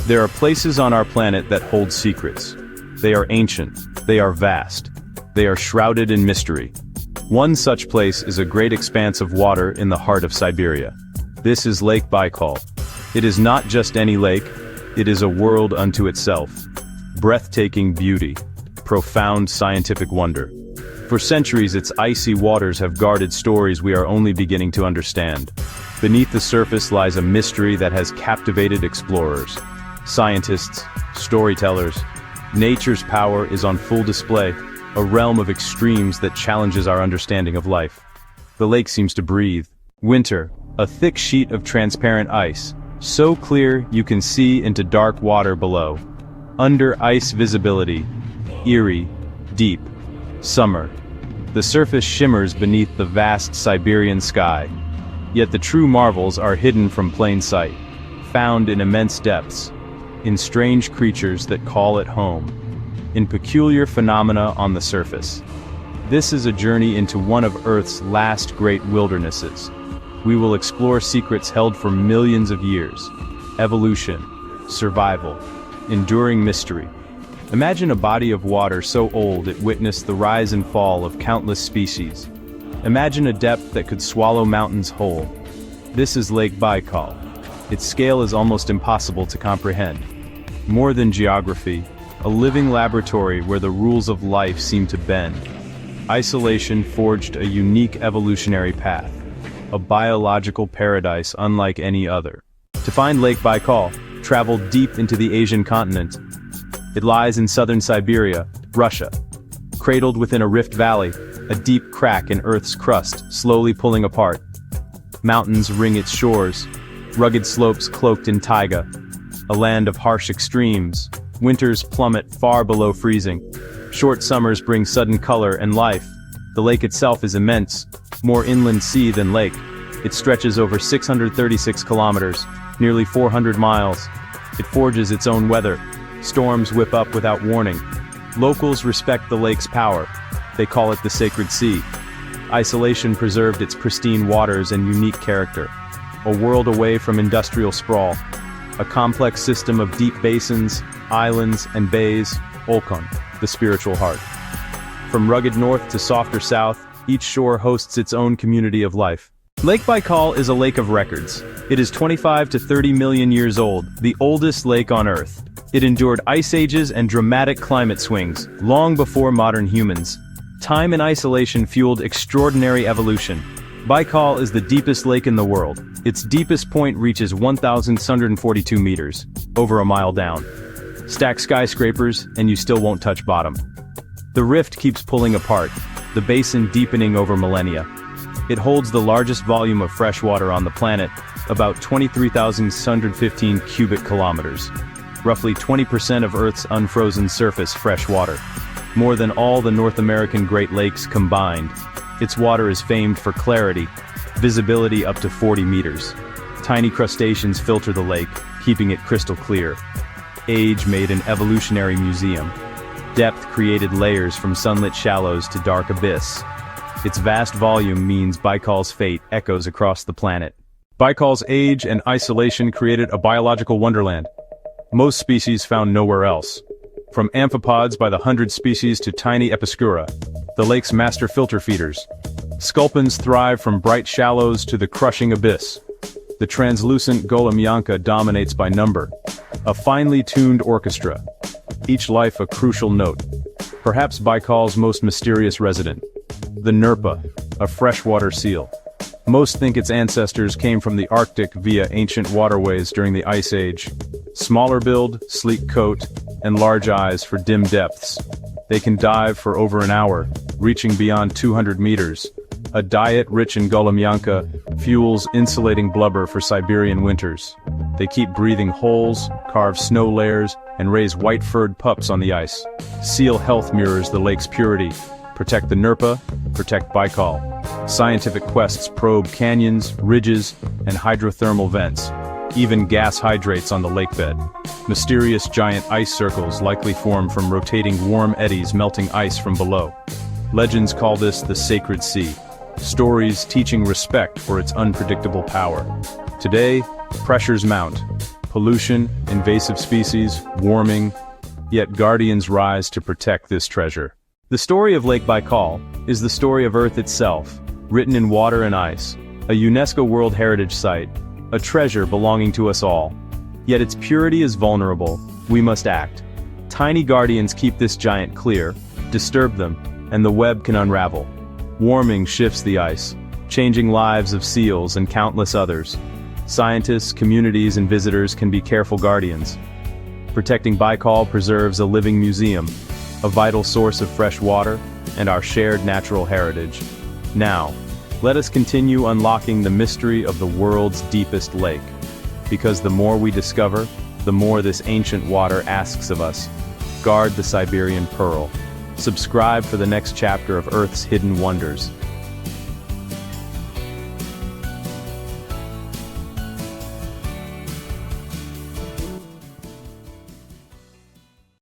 There are places on our planet that hold secrets. They are ancient, they are vast, they are shrouded in mystery. One such place is a great expanse of water in the heart of Siberia. This is Lake Baikal. It is not just any lake, it is a world unto itself. Breathtaking beauty, profound scientific wonder. For centuries its icy waters have guarded stories we are only beginning to understand. Beneath the surface lies a mystery that has captivated explorers, scientists, storytellers. Nature's power is on full display, a realm of extremes that challenges our understanding of life. The lake seems to breathe. Winter, a thick sheet of transparent ice, so clear you can see into dark water below. Under ice visibility, eerie, deep. Summer, the surface shimmers beneath the vast Siberian sky. Yet the true marvels are hidden from plain sight, found in immense depths, in strange creatures that call it home, in peculiar phenomena on the surface. This is a journey into one of Earth's last great wildernesses. We will explore secrets held for millions of years: evolution, survival, enduring mystery. Imagine a body of water so old it witnessed the rise and fall of countless species. Imagine a depth that could swallow mountains whole. This is Lake Baikal. Its scale is almost impossible to comprehend. More than geography, a living laboratory where the rules of life seem to bend. Isolation forged a unique evolutionary path, a biological paradise unlike any other. To find Lake Baikal, travel deep into the Asian continent. It lies in southern Siberia, Russia. Cradled within a rift valley, a deep crack in Earth's crust, slowly pulling apart. Mountains ring its shores, rugged slopes cloaked in taiga. A land of harsh extremes. Winters plummet far below freezing. Short summers bring sudden color and life. The lake itself is immense, more inland sea than lake. It stretches over 636 kilometers, nearly 400 miles. It forges its own weather. Storms whip up without warning. Locals respect the lake's power. They call it the Sacred Sea. Isolation preserved its pristine waters and unique character. A world away from industrial sprawl. A complex system of deep basins, islands, and bays, Olkhon, the spiritual heart. From rugged north to softer south, each shore hosts its own community of life. Lake Baikal is a lake of records. It is 25 to 30 million years old, the oldest lake on Earth. It endured ice ages and dramatic climate swings, long before modern humans. Time and isolation fueled extraordinary evolution. Baikal is the deepest lake in the world. Its deepest point reaches 1,642 meters, over a mile down. Stack skyscrapers, and you still won't touch bottom. The rift keeps pulling apart, the basin deepening over millennia. It holds the largest volume of fresh water on the planet, about 23,615 cubic kilometers. Roughly 20% of Earth's unfrozen surface fresh water. More than all the North American Great Lakes combined. Its water is famed for clarity, visibility up to 40 meters. Tiny crustaceans filter the lake, keeping it crystal clear. Age made an evolutionary museum. Depth created layers from sunlit shallows to dark abyss. Its vast volume means Baikal's fate echoes across the planet. Baikal's age and isolation created a biological wonderland. Most species found nowhere else. From amphipods by the hundred species to tiny episcura, the lake's master filter feeders. Sculpins thrive from bright shallows to the crushing abyss. The translucent Golemyanka dominates by number, a finely tuned orchestra. Each life a crucial note. Perhaps Baikal's most mysterious resident. The Nerpa, a freshwater seal. Most think its ancestors came from the Arctic via ancient waterways during the Ice Age. Smaller build, sleek coat, and large eyes for dim depths. They can dive for over an hour, reaching beyond 200 meters. A diet rich in Golemyanka fuels insulating blubber for Siberian winters. They keep breathing holes, carve snow layers, and raise white-furred pups on the ice. Seal health mirrors the lake's purity. Protect the Nerpa, protect Baikal. Scientific quests probe canyons, ridges, and hydrothermal vents. Even gas hydrates on the lakebed. Mysterious giant ice circles likely form from rotating warm eddies melting ice from below. Legends call this the Sacred Sea. Stories teaching respect for its unpredictable power. Today, pressures mount. Pollution, invasive species, warming, yet guardians rise to protect this treasure. The story of Lake Baikal is the story of Earth itself, written in water and ice, a UNESCO World Heritage Site, a treasure belonging to us all. Yet its purity is vulnerable. We must act. Tiny guardians keep this giant clear, disturb them, and the web can unravel. Warming shifts the ice, changing lives of seals and countless others. Scientists, communities, and visitors can be careful guardians. Protecting Baikal preserves a living museum, a vital source of fresh water, and our shared natural heritage. Now, let us continue unlocking the mystery of the world's deepest lake. Because the more we discover, the more this ancient water asks of us. Guard the Siberian pearl. Subscribe for the next chapter of Earth's hidden wonders.